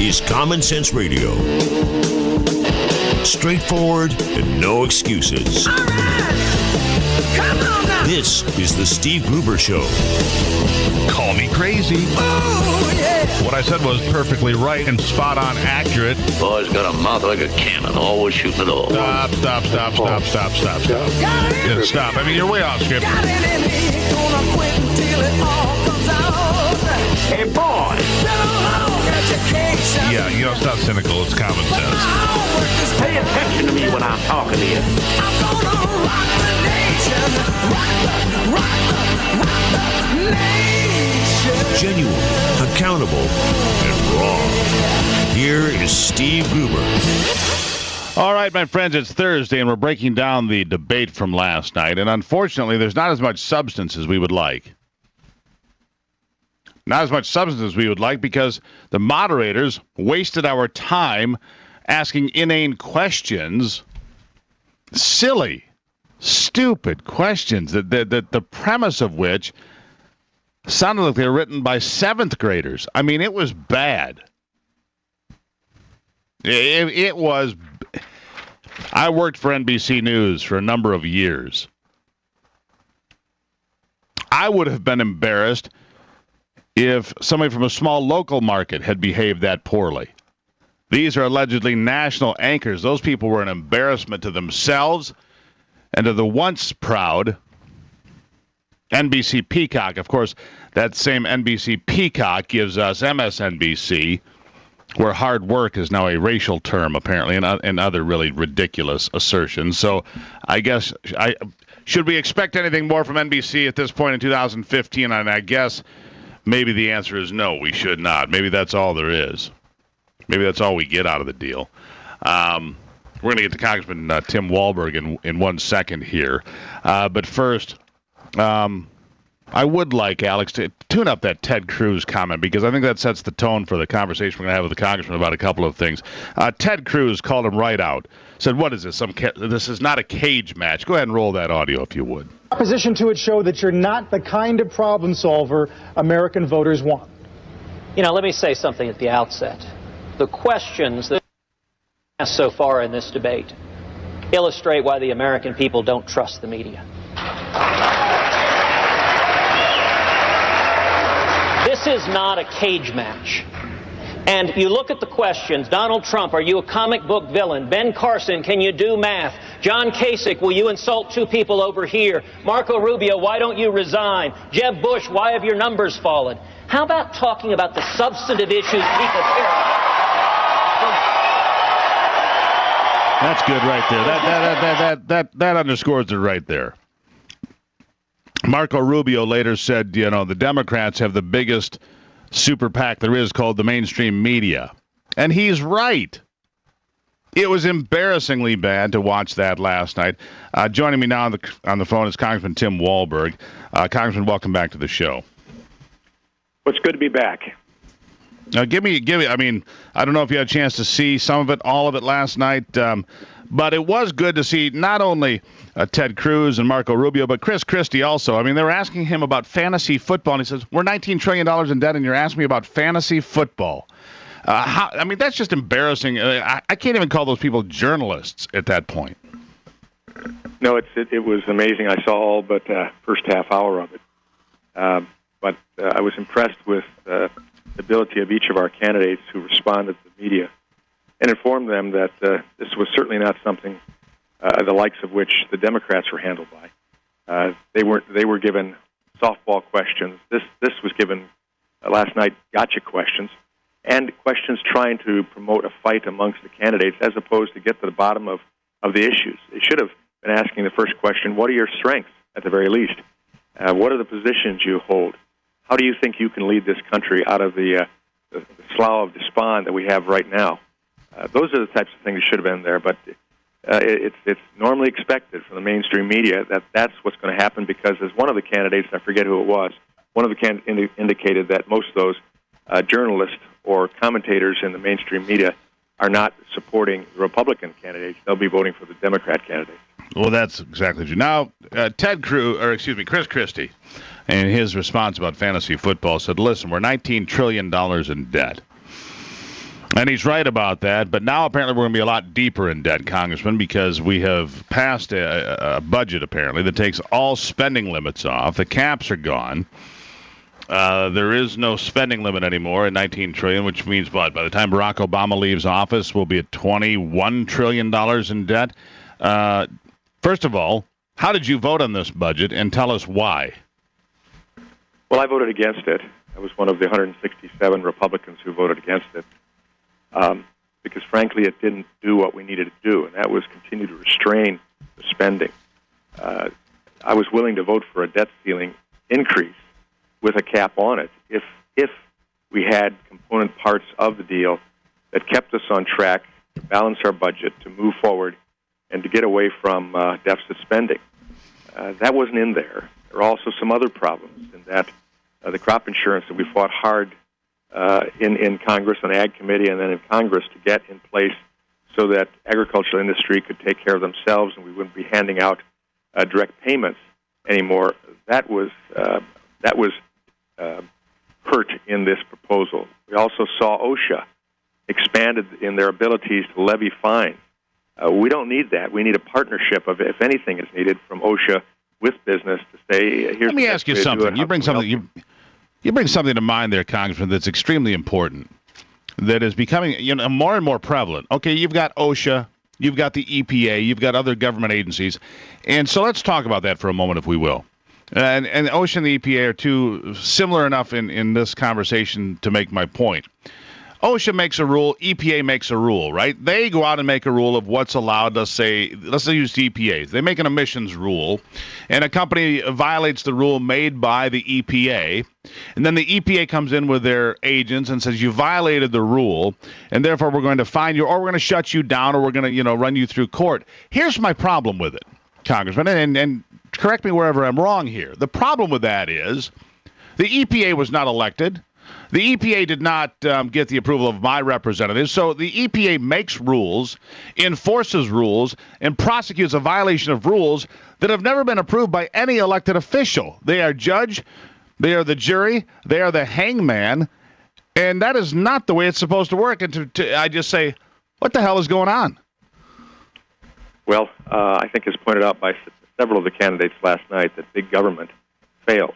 is Common Sense Radio. Straightforward and no excuses. All right. Come on now. This is the Steve Gruber Show. Call me crazy. Oh, yeah. What I said was perfectly right and spot on accurate. Boy's got a mouth like a cannon, always shooting it all. Stop. Got it Yeah, stop. I mean, you're way off script. Got it in me. Gonna quit until it all comes out. Hey, boy! Been a long education. Yeah, stop cynical. It's common sense. Pay attention to me when I'm talking to you. I'm gonna rock the nation. Rock the nation. Genuine, accountable, and raw. Here is Steve Gruber. All right, my friends, it's Thursday, and we're breaking down the debate from last night. And unfortunately, there's not as much substance as we would like. Not as much substance as we would like because the moderators wasted our time asking inane questions, silly, stupid questions, the premise of which sounded like they were written by seventh graders. I mean, it was bad. It was. I worked for NBC News for a number of years. I would have been embarrassed if somebody from a small local market had behaved that poorly. These are allegedly national anchors. Those people were an embarrassment to themselves and to the once proud NBC Peacock. Of course, that same NBC Peacock gives us MSNBC, where hard work is now a racial term, apparently, and other really ridiculous assertions. So I guess, should we expect anything more from NBC at this point in 2015? And I guess maybe the answer is no, we should not. Maybe that's all there is. Maybe that's all we get out of the deal. We're going to get to Congressman Tim Walberg in 1 second here. But first, I would like, Alex, to tune up that Ted Cruz comment because I think that sets the tone for the conversation we're going to have with the congressman about a couple of things. Ted Cruz called him right out. Said, what is this? This is not a cage match. Go ahead and roll that audio if you would. Opposition to it show that you're not the kind of problem solver American voters want. Let me say something at the outset. The questions that asked so far in this debate illustrate why the American people don't trust the media. This is not a cage match. And you look at the questions. Donald Trump, are you a comic book villain? Ben Carson, can you do math? John Kasich, will you insult two people over here? Marco Rubio, why don't you resign? Jeb Bush, why have your numbers fallen? How about talking about the substantive issues people care about? That's good right there. That underscores it right there. Marco Rubio later said, the Democrats have the biggest super PAC there is called the mainstream media. And he's right. It was embarrassingly bad to watch that last night. Joining me now on the phone is Congressman Tim Walberg. Congressman, welcome back to the show. Well, it's good to be back. Give me. I mean, I don't know if you had a chance to see some of it, all of it last night, but it was good to see not only Ted Cruz and Marco Rubio, but Chris Christie also. I mean, they were asking him about fantasy football, and he says, we're $19 trillion in debt, and you're asking me about fantasy football. That's just embarrassing. I can't even call those people journalists at that point. No, it was amazing. I saw all but first half hour of it. But I was impressed with the ability of each of our candidates who responded to the media and informed them that this was certainly not something the likes of which the Democrats were handled by. They were given softball questions. This was given last night gotcha questions and questions trying to promote a fight amongst the candidates as opposed to get to the bottom of the issues. They should have been asking the first question, what are your strengths at the very least? What are the positions you hold? How do you think you can lead this country out of the slough of despond that we have right now? Those are the types of things that should have been there, but it's normally expected from the mainstream media that that's what's going to happen because as one of the candidates, I forget who it was, one of the candidates indicated that most of those journalists or commentators in the mainstream media are not supporting the Republican candidates. They'll be voting for the Democrat candidates. Well, that's exactly true. Now, Chris Christie, in his response about fantasy football, said, listen, we're $19 trillion in debt. And he's right about that, but now apparently we're going to be a lot deeper in debt, Congressman, because we have passed a budget, apparently, that takes all spending limits off. The caps are gone. There is no spending limit anymore at $19 trillion, which means what? By the time Barack Obama leaves office, we'll be at $21 trillion in debt. First of all, how did you vote on this budget, and tell us why? Well, I voted against it. I was one of the 167 Republicans who voted against it because, frankly, it didn't do what we needed to do, and that was continue to restrain the spending. I was willing to vote for a debt ceiling increase with a cap on it if we had component parts of the deal that kept us on track to balance our budget, to move forward, and to get away from deficit spending. That wasn't in there. There are also some other problems in that the crop insurance that we fought hard in Congress, on Ag Committee, and then in Congress to get in place so that agricultural industry could take care of themselves and we wouldn't be handing out direct payments anymore. That was hurt in this proposal. We also saw OSHA expanded in their abilities to levy fines. We don't need that. We need a partnership of, if anything is needed, from OSHA with business to say, here's. Let me ask you something. You bring something to mind there, Congressman, that's extremely important, that is becoming more and more prevalent. Okay, you've got OSHA, you've got the EPA, you've got other government agencies, and so let's talk about that for a moment, if we will. And OSHA and the EPA are two similar enough in this conversation to make my point. OSHA makes a rule, EPA makes a rule, right? They go out and make a rule of what's allowed. Let's use the EPA. They make an emissions rule, and a company violates the rule made by the EPA, and then the EPA comes in with their agents and says, you violated the rule, and therefore we're going to fine you, or we're going to shut you down, or we're going to, run you through court. Here's my problem with it, Congressman, and correct me wherever I'm wrong here. The problem with that is the EPA was not elected. The EPA did not get the approval of my representatives, so the EPA makes rules, enforces rules, and prosecutes a violation of rules that have never been approved by any elected official. They are judge, they are the jury, they are the hangman, and that is not the way it's supposed to work. And I just say, what the hell is going on? Well, I think as pointed out by several of the candidates last night, that big government fails.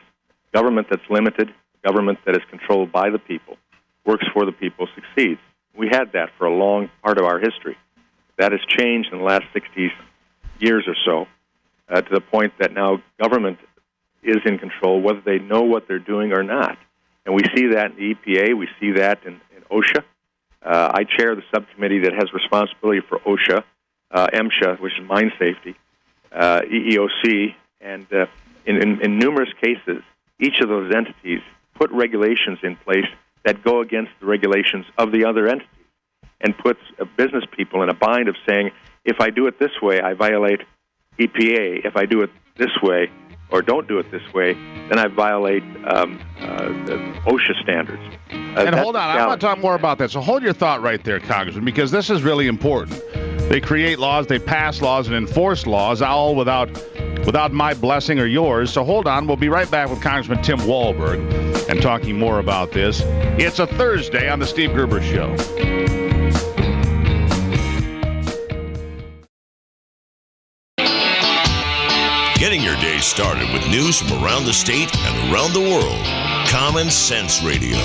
Government that's limited, government that is controlled by the people, works for the people, succeeds. We had that for a long part of our history. That has changed in the last 60 years or so to the point that now government is in control, whether they know what they're doing or not. And we see that in the EPA. We see that in OSHA. I chair the subcommittee that has responsibility for OSHA, MSHA, which is mine safety, EEOC, and in numerous cases, each of those entities put regulations in place that go against the regulations of the other entities and puts business people in a bind of saying, if I do it this way, I violate EPA. If I do it this way or don't do it this way, then I violate the OSHA standards. And hold on, I want to talk more about that. So hold your thought right there, Congressman, because this is really important. They create laws, they pass laws, and enforce laws, all without my blessing or yours. So hold on. We'll be right back with Congressman Tim Walberg and talking more about this. It's a Thursday on the Steve Gruber Show. Getting your day started with news from around the state and around the world. Common Sense Radio.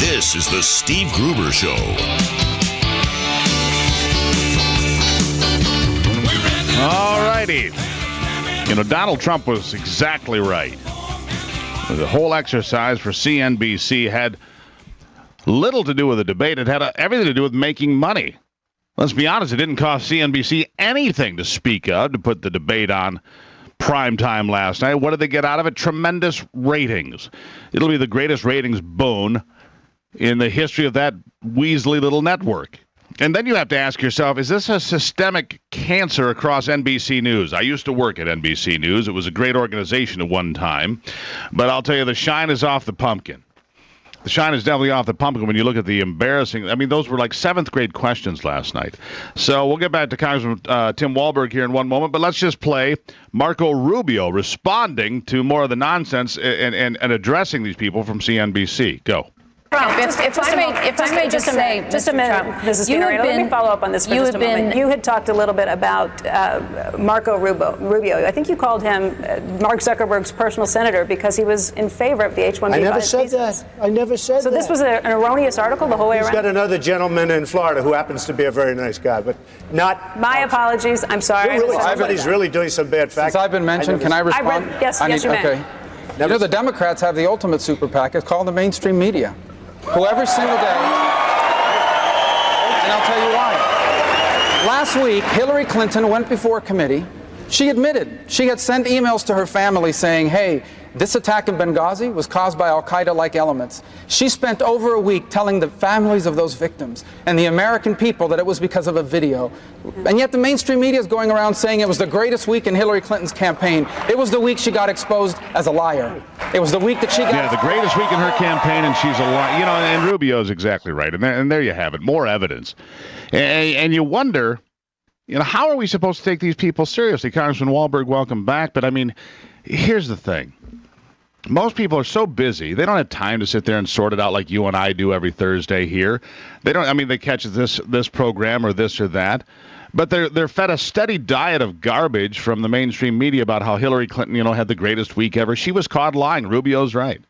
This is the Steve Gruber Show. All righty. Donald Trump was exactly right. The whole exercise for CNBC had little to do with the debate. It had everything to do with making money. Let's be honest, it didn't cost CNBC anything to speak of, to put the debate on prime time last night. What did they get out of it? Tremendous ratings. It'll be the greatest ratings boon in the history of that weaselly little network. And then you have to ask yourself, is this a systemic cancer across NBC News? I used to work at NBC News. It was a great organization at one time. But I'll tell you, the shine is off the pumpkin. The shine is definitely off the pumpkin when you look at the embarrassing. I mean, those were like 7th grade questions last night. So we'll get back to Congressman Tim Walberg here in one moment. But let's just play Marco Rubio responding to more of the nonsense and addressing these people from CNBC. Go. Trump, if I may just say, just a minute, Mrs. Fiorina, let me follow up on this for just a moment. You had talked a little bit about Marco Rubio. I think you called him Mark Zuckerberg's personal senator because he was in favor of the H-1B. I never said that. I never said that. So this was an erroneous article the whole way around? He's got another gentleman in Florida who happens to be a very nice guy, but not... My apologies. I'm sorry. Somebody's really doing some bad facts. Since I've been mentioned, can I respond? Yes, you may. Okay. You know, the Democrats have the ultimate super PAC. It's called the mainstream media. Who every single day, and I'll tell you why. Last week, Hillary Clinton went before a committee. She admitted she had sent emails to her family saying, hey, this attack in Benghazi was caused by al-Qaeda-like elements. She spent over a week telling the families of those victims and the American people that it was because of a video. And yet the mainstream media is going around saying it was the greatest week in Hillary Clinton's campaign. It was the week she got exposed as a liar. It was the week that she got... Yeah, the greatest week in her campaign, and she's a liar. You know, and Rubio's exactly right. And there you have it, more evidence. And you wonder, you know, how are we supposed to take these people seriously? Congressman Walberg, welcome back. But, I mean, here's the thing. Most people are so busy, they don't have time to sit there and sort it out like you and I do every Thursday here. They don't, I mean, they catch this program or this or that, but they're fed a steady diet of garbage from the mainstream media about how Hillary Clinton, you know, had the greatest week ever. She was caught lying. Rubio's right.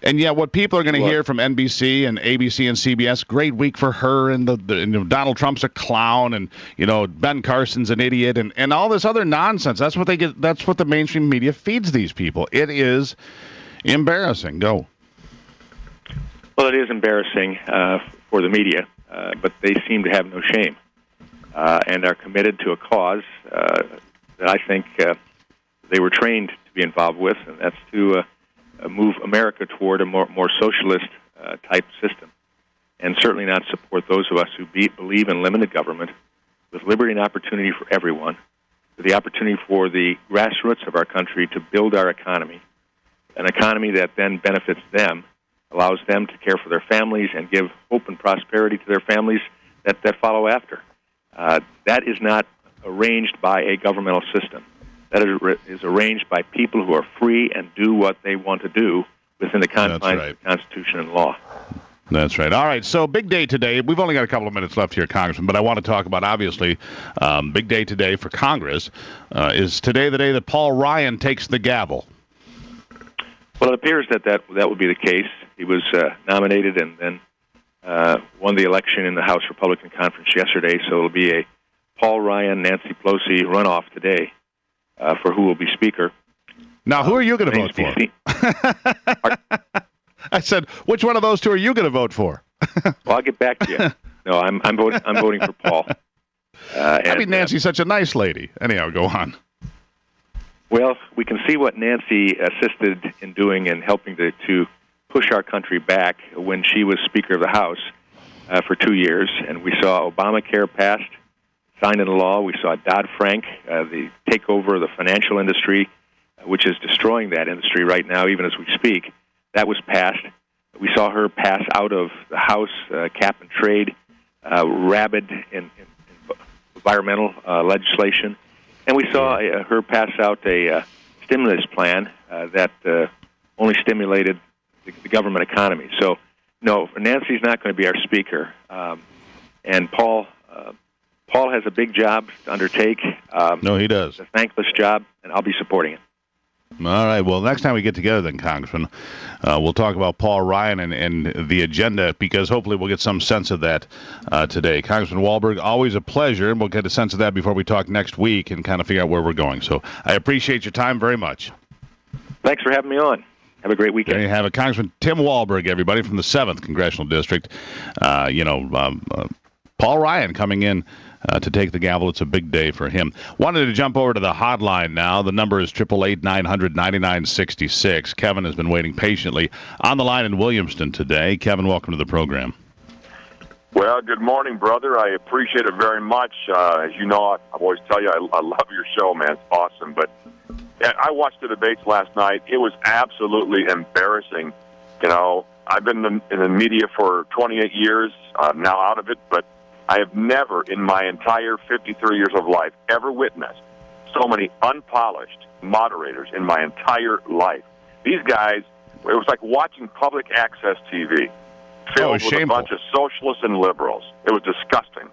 And yet what people are going to hear from NBC and ABC and CBS, great week for her, and Donald Trump's a clown, and, you know, Ben Carson's an idiot, and all this other nonsense. That's what they get. That's what the mainstream media feeds these people. It is embarrassing. Go. Well, it is embarrassing for the media, but they seem to have no shame and are committed to a cause that I think they were trained to be involved with, and that's to move America toward a more socialist type system, and certainly not support those of us who believe in limited government, with liberty and opportunity for everyone, with the opportunity for the grassroots of our country to build our economy, an economy that then benefits them, allows them to care for their families and give hope and prosperity to their families that follow after. That is not arranged by a governmental system. That is arranged by people who are free and do what they want to do within the confines of the Constitution and law. That's right. All right, so big day today. We've only got a couple of minutes left here, Congressman, but I want to talk about, obviously, big day today for Congress. Is today the day that Paul Ryan takes the gavel? Well, it appears that would be the case. He was nominated and then won the election in the House Republican Conference yesterday, so it'll be a Paul Ryan, Nancy Pelosi runoff today. For who will be Speaker. Now, who are you going to vote for? I said, which one of those two are you going to vote for? Well, I'll get back to you. No, I'm voting for Paul. I mean, Nancy's such a nice lady. Anyhow, go on. Well, we can see what Nancy assisted in doing and helping to push our country back when she was Speaker of the House for 2 years, and we saw Obamacare passed. Signed into law. We saw Dodd-Frank, the takeover of the financial industry, which is destroying that industry right now, even as we speak. That was passed. We saw her pass out of the House cap and trade, rabid in environmental legislation. And we saw her pass out a stimulus plan that only stimulated the government economy. So, no, Nancy's not going to be our Speaker. And Paul has a big job to undertake. No, he does. It's a thankless job, and I'll be supporting it. All right. Well, next time we get together then, Congressman, we'll talk about Paul Ryan and the agenda, because hopefully we'll get some sense of that today. Congressman Walberg, always a pleasure, and we'll get a sense of that before we talk next week and kind of figure out where we're going. So I appreciate your time very much. Thanks for having me on. Have a great weekend. There you have it. Congressman Tim Walberg, everybody, from the 7th Congressional District. Paul Ryan coming in to take the gavel. It's a big day for him. Wanted to jump over to the hotline now. The number is 888-900-9966. Kevin has been waiting patiently on the line in Williamston today. Kevin, welcome to the program. Well, good morning, brother. I appreciate it very much. As you know, I always tell you I love your show, man. It's awesome. But I watched the debates last night. It was absolutely embarrassing. You know, I've been in the media for 28 years. I'm now out of it, but I have never in my entire 53 years of life ever witnessed so many unpolished moderators in my entire life. These guys, it was like watching public access TV. filled with a bunch of socialists and liberals. It was disgusting.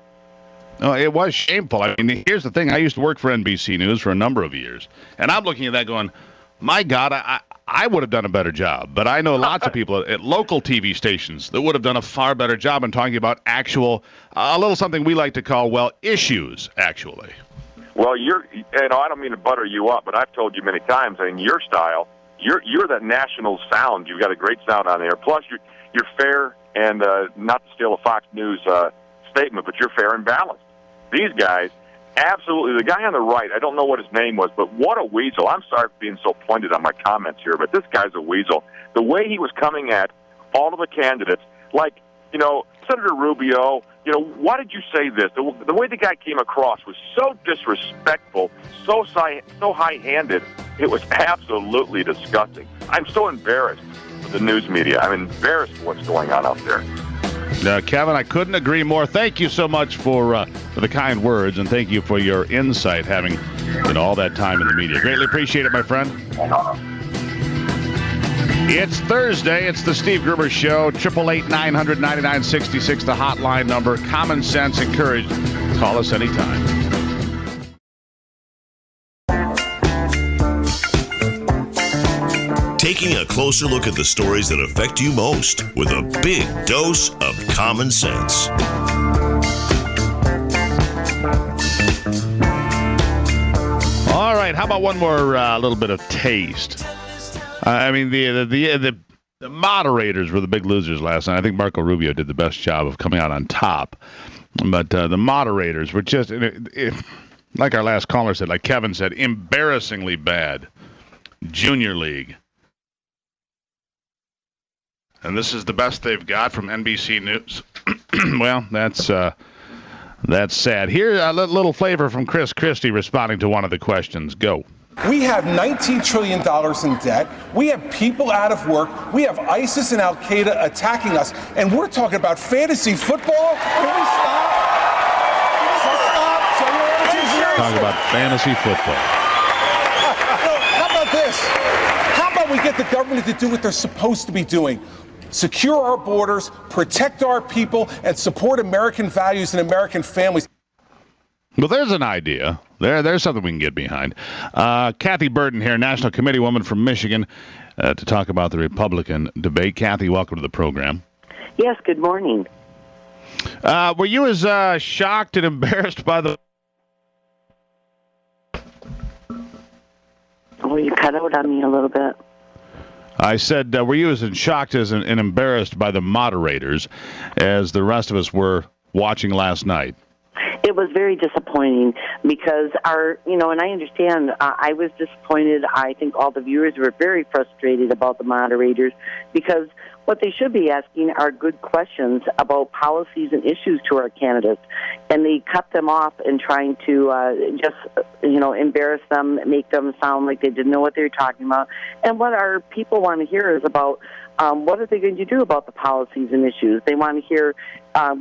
No, it was shameful. I mean, here's the thing. I used to work for NBC News for a number of years, and I'm looking at that going, my God, I would have done a better job. But I know lots of people at local TV stations that would have done a far better job in talking about actual, a little something we like to call, well, issues, actually. Well, I don't mean to butter you up, but I've told you many times, I mean, your style, you're that national sound. You've got a great sound on there. Plus, you're fair, and not to steal a Fox News statement, but you're fair and balanced. These guys, absolutely. The guy on the right, I don't know what his name was, but what a weasel. I'm sorry for being so pointed on my comments here, but this guy's a weasel. The way he was coming at all of the candidates, like, Senator Rubio, why did you say this? The way the guy came across was so disrespectful, so high-handed, it was absolutely disgusting. I'm so embarrassed with the news media. I'm embarrassed for what's going on out there. Kevin, I couldn't agree more. Thank you so much for the kind words, and thank you for your insight, having all that time in the media. Greatly appreciate it, my friend. It's Thursday. It's the Steve Gruber Show. 888-900-9966, the hotline number. Common sense encouraged. Call us anytime. Taking a closer look at the stories that affect you most with a big dose of common sense. All right, how about one more little bit of taste? The moderators were the big losers last night. I think Marco Rubio did the best job of coming out on top. But the moderators were just, like our last caller said, like Kevin said, embarrassingly bad. Junior League. And this is the best they've got from NBC News. Well, that's sad. Here, a little flavor from Chris Christie responding to one of the questions. Go. We have $19 trillion in debt. We have people out of work. We have ISIS and Al-Qaeda attacking us. And we're talking about fantasy football? Can we stop? Stop. Talking about fantasy football. How about this? How about we get the government to do what they're supposed to be doing? Secure our borders, protect our people, and support American values and American families. Well, there's an idea. There's something we can get behind. Kathy Berden here, National Committee woman from Michigan, to talk about the Republican debate. Kathy, welcome to the program. Yes, good morning. Were you as shocked and embarrassed by the... Oh, you cut out on me a little bit. I said, were you as shocked and embarrassed by the moderators as the rest of us were watching last night? It was very disappointing because and I understand, I was disappointed. I think all the viewers were very frustrated about the moderators because what they should be asking are good questions about policies and issues to our candidates. And they cut them off and trying to embarrass them, make them sound like they didn't know what they were talking about. And what our people want to hear is about what are they going to do about the policies and issues. They want to hear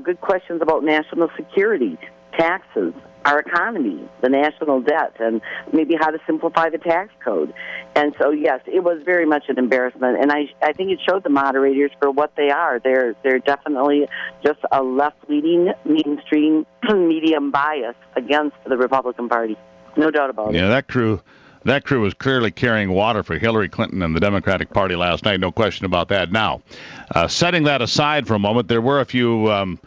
good questions about national security, taxes, our economy, the national debt, and maybe how to simplify the tax code. And so, yes, it was very much an embarrassment. And I think it showed the moderators for what they are. They're definitely just a left-leaning, mainstream, medium bias against the Republican Party. No doubt about it. Yeah, that crew was clearly carrying water for Hillary Clinton and the Democratic Party last night. No question about that. Now, setting that aside for a moment, there were a few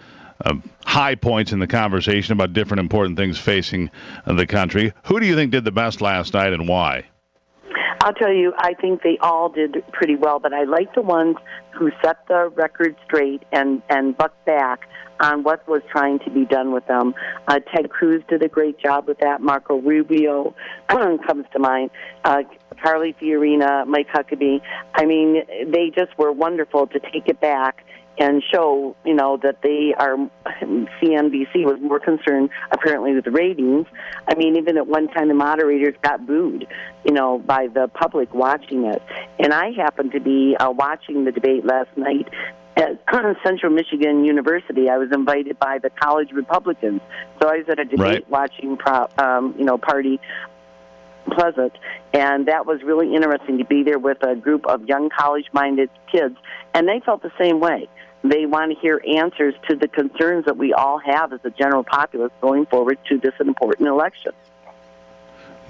high points in the conversation about different important things facing the country. Who do you think did the best last night and why? I'll tell you, I think they all did pretty well, but I like the ones who set the record straight and bucked back on what was trying to be done with them. Ted Cruz did a great job with that. Marco Rubio comes to mind. Carly Fiorina, Mike Huckabee. I mean, they just were wonderful to take it back and show, that they are, CNBC was more concerned, apparently, with the ratings. I mean, even at one time, the moderators got booed, by the public watching it. And I happened to be watching the debate last night at Central Michigan University. I was invited by the college Republicans. So I was at a debate watching party Pleasant, and that was really interesting to be there with a group of young college-minded kids, and they felt the same way. They want to hear answers to the concerns that we all have as a general populace going forward to this important election.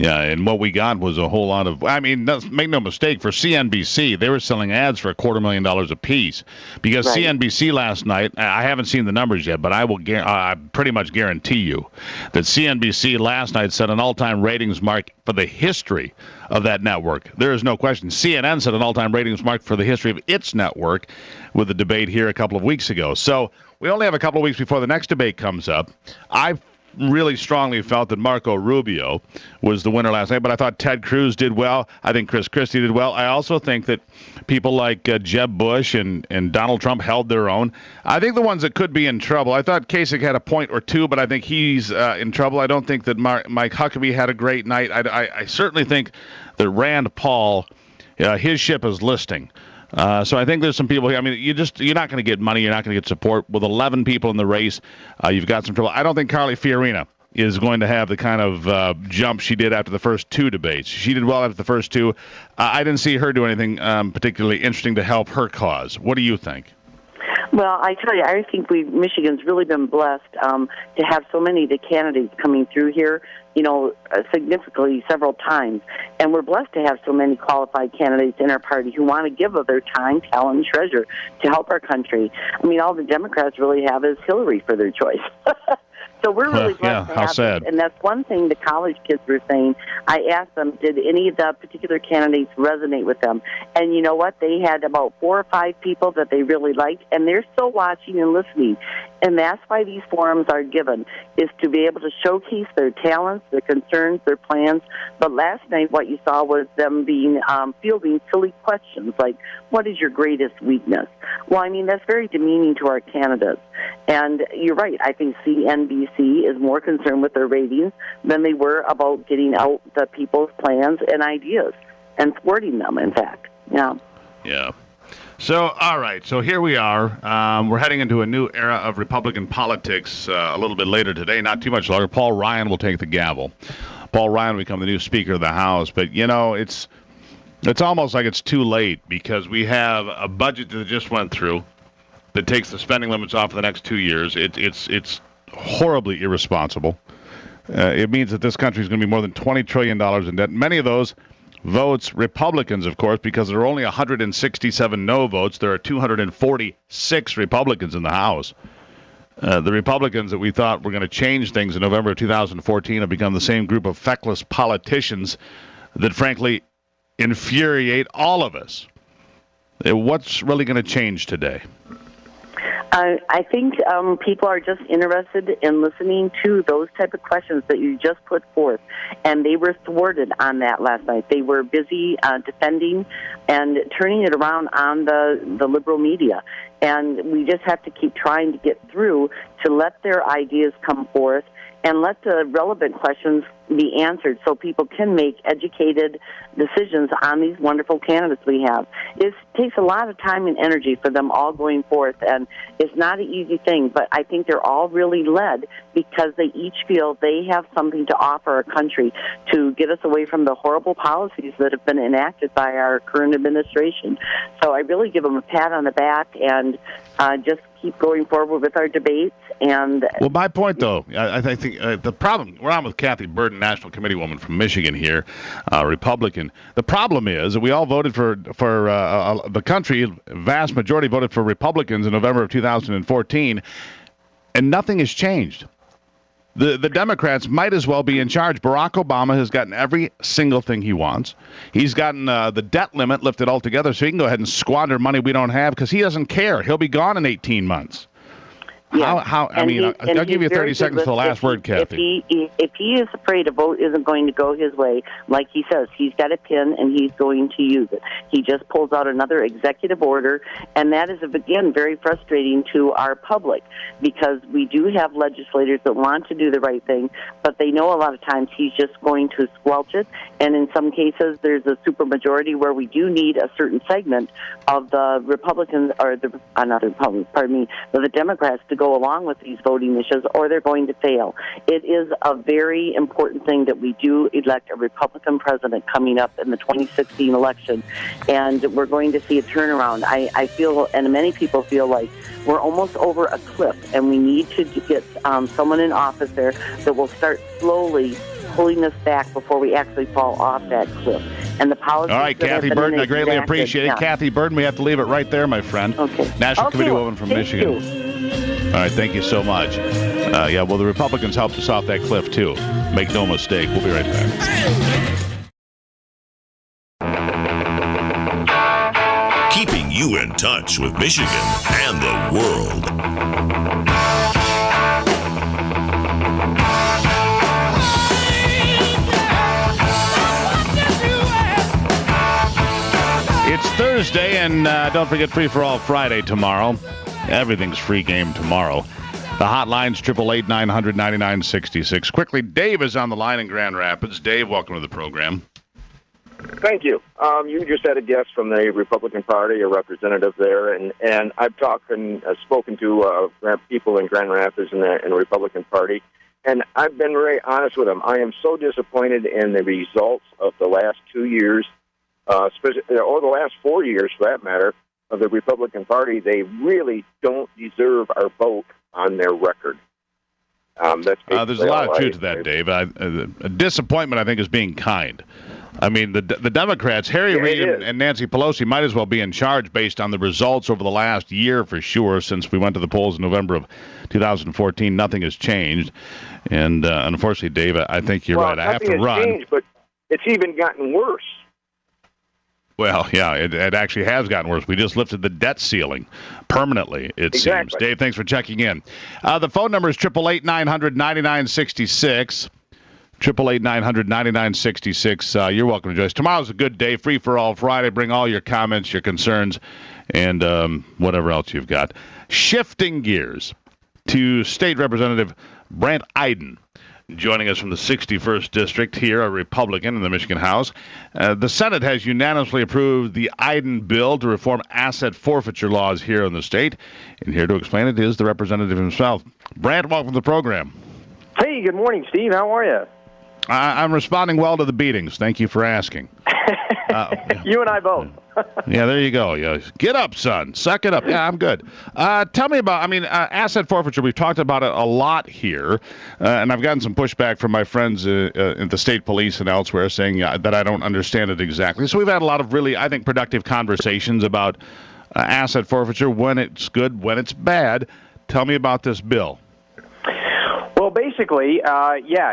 Yeah, and what we got was a whole lot of, make no mistake, for CNBC, they were selling ads for $250,000 a piece. Because right. CNBC last night, I haven't seen the numbers yet, but I pretty much guarantee you that CNBC last night set an all-time ratings mark for the history of that network. There is no question. CNN set an all-time ratings mark for the history of its network with the debate here a couple of weeks ago. So we only have a couple of weeks before the next debate comes up. I really strongly felt that Marco Rubio was the winner last night, but I thought Ted Cruz did well. I think Chris Christie did well. I also think that people like Jeb Bush and Donald Trump held their own. I think the ones that could be in trouble, I thought Kasich had a point or two, but I think he's in trouble. I don't think that Mike Huckabee had a great night. I certainly think that Rand Paul, his ship is listing. So I think there's some people here. I mean, you're not going to get money. You're not going to get support. With 11 people in the race, you've got some trouble. I don't think Carly Fiorina is going to have the kind of jump she did after the first two debates. She did well after the first two. I didn't see her do anything particularly interesting to help her cause. What do you think? Well, I tell you, I think Michigan's really been blessed to have so many of the candidates coming through here, significantly several times. And we're blessed to have so many qualified candidates in our party who want to give of their time, talent, and treasure to help our country. I mean, all the Democrats really have is Hillary for their choice. So we're really blessed to have sad. And that's one thing the college kids were saying. I asked them, did any of the particular candidates resonate with them? And you know what? They had about 4 or 5 people that they really liked, and they're still watching and listening. And that's why these forums are given, is to be able to showcase their talents, their concerns, their plans. But last night what you saw was them being fielding silly questions like, what is your greatest weakness? Well, I mean, that's very demeaning to our candidates. And you're right. I think CNBC is more concerned with their ratings than they were about getting out the people's plans and ideas and thwarting them, in fact. Yeah. Yeah. So, all right. So here we are. We're heading into a new era of Republican politics a little bit later today. Not too much longer. Paul Ryan will take the gavel. Paul Ryan will become the new Speaker of the House. But, it's almost like it's too late because we have a budget that just went through that takes the spending limits off for the next 2 years. It's horribly irresponsible. It means that this country is going to be more than $20 trillion in debt. Many of those votes Republicans, of course, because there are only 167 no votes. There are 246 Republicans in the House. The Republicans that we thought were going to change things in November of 2014 have become the same group of feckless politicians that, frankly, infuriate all of us. What's really going to change today? I think people are just interested in listening to those type of questions that you just put forth, and they were thwarted on that last night. They were busy defending and turning it around on the liberal media, and we just have to keep trying to get through to let their ideas come forth and let the relevant questions be answered so people can make educated decisions on these wonderful candidates we have. It takes a lot of time and energy for them all going forth, and it's not an easy thing, but I think they're all really led because they each feel they have something to offer our country to get us away from the horrible policies that have been enacted by our current administration. So I really give them a pat on the back and just keep going forward with our debates. And well, my point, though, I think the problem, we're on with Kathy Berden, National Committee woman from Michigan here, Republican. The problem is that we all voted for the country, vast majority voted for Republicans in November of 2014, and nothing has changed. The Democrats might as well be in charge. Barack Obama has gotten every single thing he wants. He's gotten the debt limit lifted altogether, so he can go ahead and squander money we don't have because he doesn't care. He'll be gone in 18 months. Yeah. I'll give you 30 seconds for the last word, Kathy. If he is afraid a vote isn't going to go his way, like he says, he's got a pin and he's going to use it. He just pulls out another executive order, and that is, again, very frustrating to our public because we do have legislators that want to do the right thing, but they know a lot of times he's just going to squelch it, and in some cases there's a supermajority where we do need a certain segment of the Republicans, or the Democrats to go along with these voting initiatives, or they're going to fail. It is a very important thing that we do elect a Republican president coming up in the 2016 election, and we're going to see a turnaround. I feel, and many people feel like we're almost over a cliff, and we need to get someone in office there that will start slowly pulling us back before we actually fall off that cliff. And the policies. All right, Kathy Berden, I greatly appreciate it. Yeah. Kathy Berden, we have to leave it right there, my friend. Okay. National Committee woman from Michigan. You. All right, thank you so much. Yeah, well, the Republicans helped us off that cliff, too. Make no mistake. We'll be right back. Keeping you in touch with Michigan and the world. It's Thursday, and don't forget Free for All Friday tomorrow. Everything's free game tomorrow. The hotline's 888-900-9966. Quickly, Dave is on the line in Grand Rapids. Dave, welcome to the program. Thank you. You just had a guest from the Republican Party, a representative there, and I've talked and spoken to people in Grand Rapids in the Republican Party, and I've been very honest with them. I am so disappointed in the results of the last 2 years, or the last 4 years, for that matter, of the Republican Party. They really don't deserve our vote on their record. There's a lot of truth to that, Dave. A disappointment, I think, is being kind. I mean, the Democrats, Harry Reid and Nancy Pelosi, might as well be in charge based on the results over the last year for sure. Since we went to the polls in November of 2014, nothing has changed. And unfortunately, Dave, I think you're right. I have to run. Nothing has changed, but it's even gotten worse. Well, yeah, it actually has gotten worse. We just lifted the debt ceiling permanently, it seems. Dave, thanks for checking in. The phone number is 888-900-9966. 888-900-9966. You're welcome to join us. Tomorrow's a good day, Free for All Friday. Bring all your comments, your concerns, and whatever else you've got. Shifting gears to State Representative Brandt Iden. Joining us from the 61st District here, a Republican in the Michigan House. The Senate has unanimously approved the Iden bill to reform asset forfeiture laws here in the state. And here to explain it is the representative himself. Brandt, welcome to the program. Hey, good morning, Steve. How are you? I'm responding well to the beatings. Thank you for asking. You and I both. Yeah, there you go. Yeah. Get up, son. Suck it up. Yeah, I'm good. Tell me about, asset forfeiture. We've talked about it a lot here, and I've gotten some pushback from my friends in the state police and elsewhere saying that I don't understand it exactly. So we've had a lot of really, I think, productive conversations about asset forfeiture, when it's good, when it's bad. Tell me about this bill. Well, basically,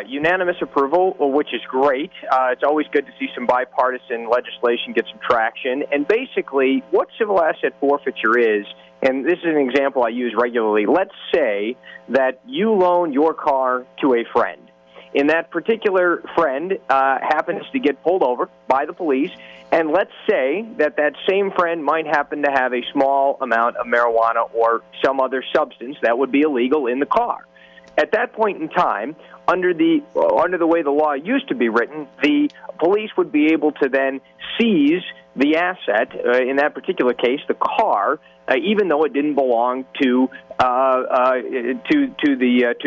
unanimous approval, which is great. It's always good to see some bipartisan legislation get some traction. And basically, what civil asset forfeiture is, and this is an example I use regularly, let's say that you loan your car to a friend. And that particular friend happens to get pulled over by the police, and let's say that that same friend might happen to have a small amount of marijuana or some other substance that would be illegal in the car. At that point in time, under the way the law used to be written, the police would be able to then seize the asset, in that particular case, the car, even though it didn't belong to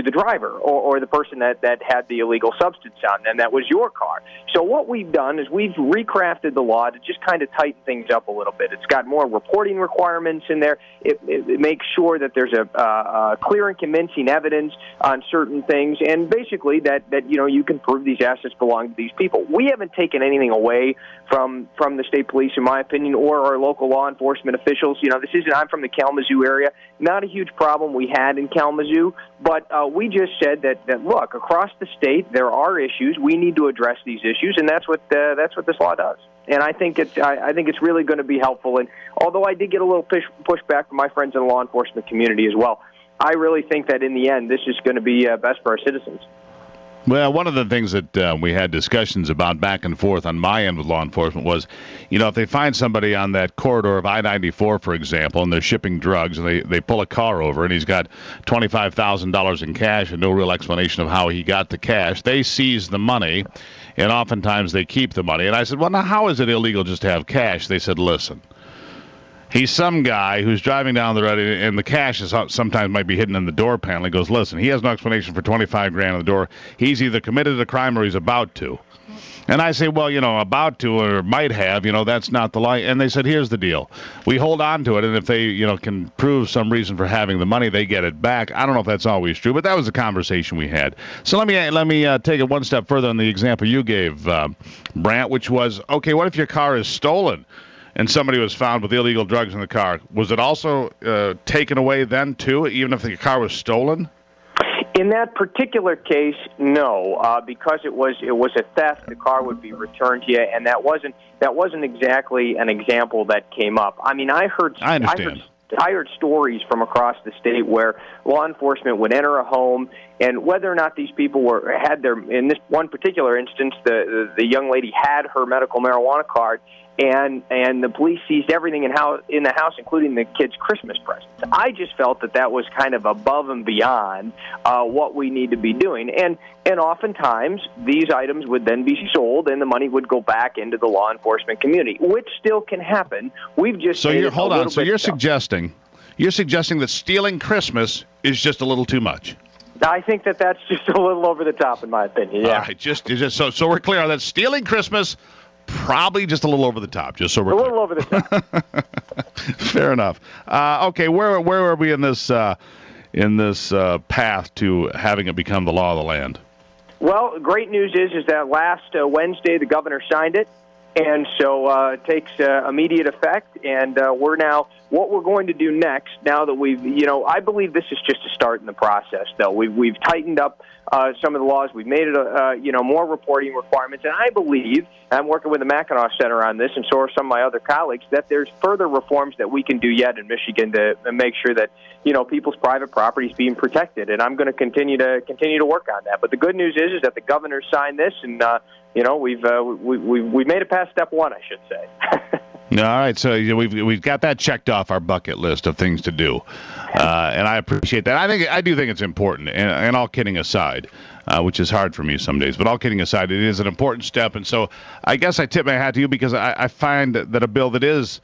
the driver or the person that had the illegal substance on, and that was your car. So what we've done is we've recrafted the law to just kind of tighten things up a little bit. It's got more reporting requirements in there. It makes sure that there's a clear and convincing evidence on certain things, and basically that you can prove these assets belong to these people. We haven't taken anything away from the state police, in my opinion, or our local law enforcement officials. I'm from the Kalamazoo area. Not a huge problem we had in Kalamazoo, but we just said that look, across the state there are issues. We need to address these issues, and that's what this law does. And I think it's really going to be helpful. And although I did get a little pushback from my friends in the law enforcement community as well, I really think that in the end this is going to be best for our citizens. Well, one of the things that we had discussions about back and forth on my end with law enforcement was, if they find somebody on that corridor of I-94, for example, and they're shipping drugs, and they pull a car over, and he's got $25,000 in cash and no real explanation of how he got the cash, they seize the money, and oftentimes they keep the money. And I said, well, now how is it illegal just to have cash? They said, listen, He's some guy who's driving down the road, and the cash is sometimes might be hidden in the door panel. He goes, listen, he has no explanation for $25,000 on the door. He's either committed a crime or he's about to. And I say, well, about to or might have, that's not the lie. And they said, here's the deal. We hold on to it, and if they, can prove some reason for having the money, they get it back. I don't know if that's always true, but that was the conversation we had. So let me take it one step further on the example you gave, Brandt, which was, okay, what if your car is stolen and somebody was found with illegal drugs in the car? Was it also taken away then, too, even if the car was stolen? In that particular case, no, because it was a theft. The car would be returned to you, and that wasn't exactly an example that came up. I mean, I heard stories from across the state where law enforcement would enter a home, and whether or not these people had their, in this one particular instance, the young lady had her medical marijuana card, and the police seized everything in the house, including the kids' Christmas presents. I just felt that was kind of above and beyond what we need to be doing, and oftentimes these items would then be sold, and the money would go back into the law enforcement community, which still can happen. We've just hold on. So you're suggesting that stealing Christmas is just a little too much. I think that's just a little over the top, in my opinion. Yeah. All right, just so we're clear on that. Stealing Christmas, probably just a little over the top. Just so we're clear. A little over the top. Fair enough. Okay, where are we in this path to having it become the law of the land? Well, great news is that last Wednesday the governor signed it, and so it takes immediate effect. And what we're going to do next, now that we've, I believe this is just a start in the process, though. We've tightened up some of the laws. We've made it, more reporting requirements. And I believe, I'm working with the Mackinac Center on this, and so are some of my other colleagues, that there's further reforms that we can do yet in Michigan to make sure that, people's private property is being protected. And I'm going to continue to work on that. But the good news is that the governor signed this, and we've made it past step one, I should say. All right, so we've got that checked off our bucket list of things to do, and I appreciate that. I do think it's important, and all kidding aside, which is hard for me some days, but all kidding aside, it is an important step. And so I guess I tip my hat to you, because I find that a bill that is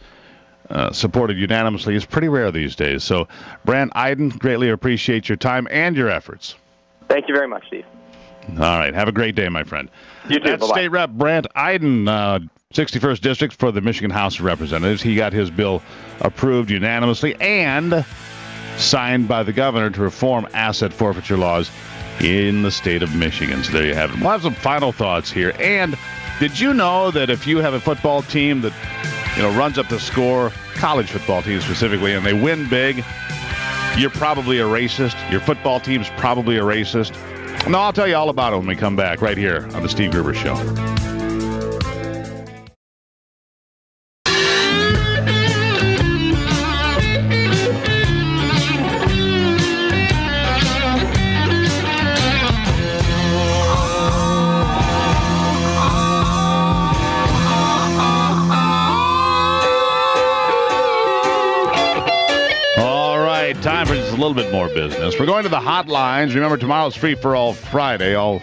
supported unanimously is pretty rare these days. So, Brandt Iden, greatly appreciate your time and your efforts. Thank you very much, Steve. All right, have a great day, my friend. You too. That's Bye-bye. State Rep Brandt Iden, 61st District for the Michigan House of Representatives. He got his bill approved unanimously and signed by the governor to reform asset forfeiture laws in the state of Michigan. So there you have it. We'll have some final thoughts here. And did you know that if you have a football team that runs up the score, college football team specifically, and they win big, you're probably a racist? Your football team's probably a racist? No, I'll tell you all about it when we come back right here on the Steve Gruber Show. Time for just a little bit more business. We're going to the hotlines. Remember, tomorrow's Free for All Friday. All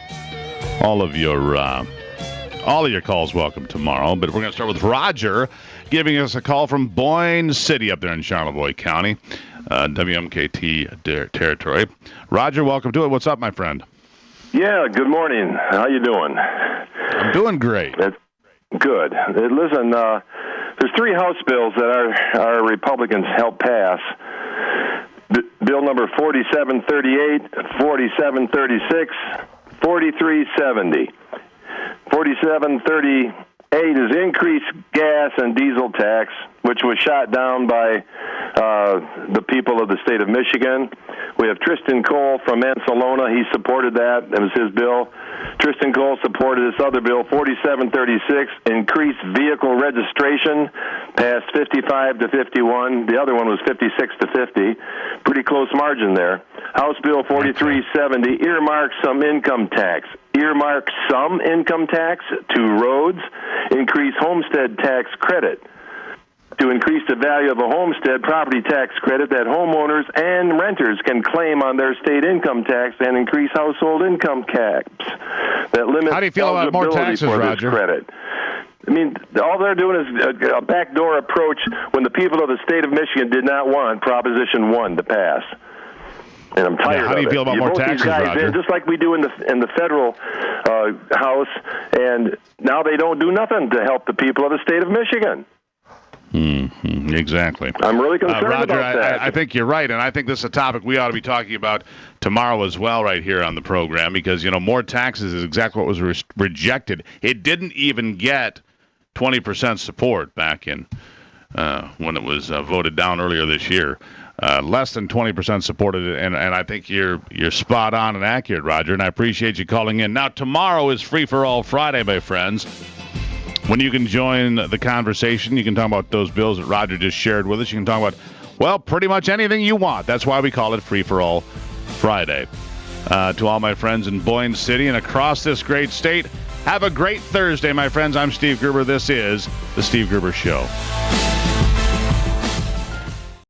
of your calls welcome tomorrow. But we're going to start with Roger giving us a call from Boyne City up there in Charlevoix County, WMKT territory. Roger, welcome to it. What's up, my friend? Yeah, good morning. How you doing? I'm doing great. That's good. Listen, there's three House bills that our Republicans helped pass. Bill number 4738, 4736, 4370. 4738 is increased gas and diesel tax, which was shot down by the people of the state of Michigan. We have Tristan Cole from Mansalona. He supported that. That was his bill. Tristan Cole supported this other bill, 4736, increased vehicle registration, passed 55 to 51. The other one was 56 to 50. Pretty close margin there. House Bill 4370, earmarks some income tax. Earmark some income tax to roads, increase homestead tax credit. To increase the value of a homestead property tax credit that homeowners and renters can claim on their state income tax, and increase household income caps that limit How do you feel about more taxes, for Roger? This credit. I mean, all they're doing is a backdoor approach when the people of the state of Michigan did not want Proposition 1 to pass. And I'm tired of it. How do you feel about more taxes, Roger? Just like we do in the federal House, and now they don't do nothing to help the people of the state of Michigan. Mm-hmm, exactly. I'm really concerned Roger, about that. I think you're right, and I think this is a topic we ought to be talking about tomorrow as well right here on the program, because, more taxes is exactly what was rejected. It didn't even get 20% support back in when it was voted down earlier this year. Less than 20% supported it, and I think you're spot on and accurate, Roger, and I appreciate you calling in. Now, tomorrow is Free for All Friday, my friends, when you can join the conversation. You can talk about those bills that Roger just shared with us. You can talk about, well, pretty much anything you want. That's why we call it Free for All Friday. To all my friends in Boyne City and across this great state, have a great Thursday, my friends. I'm Steve Gruber. This is The Steve Gruber Show.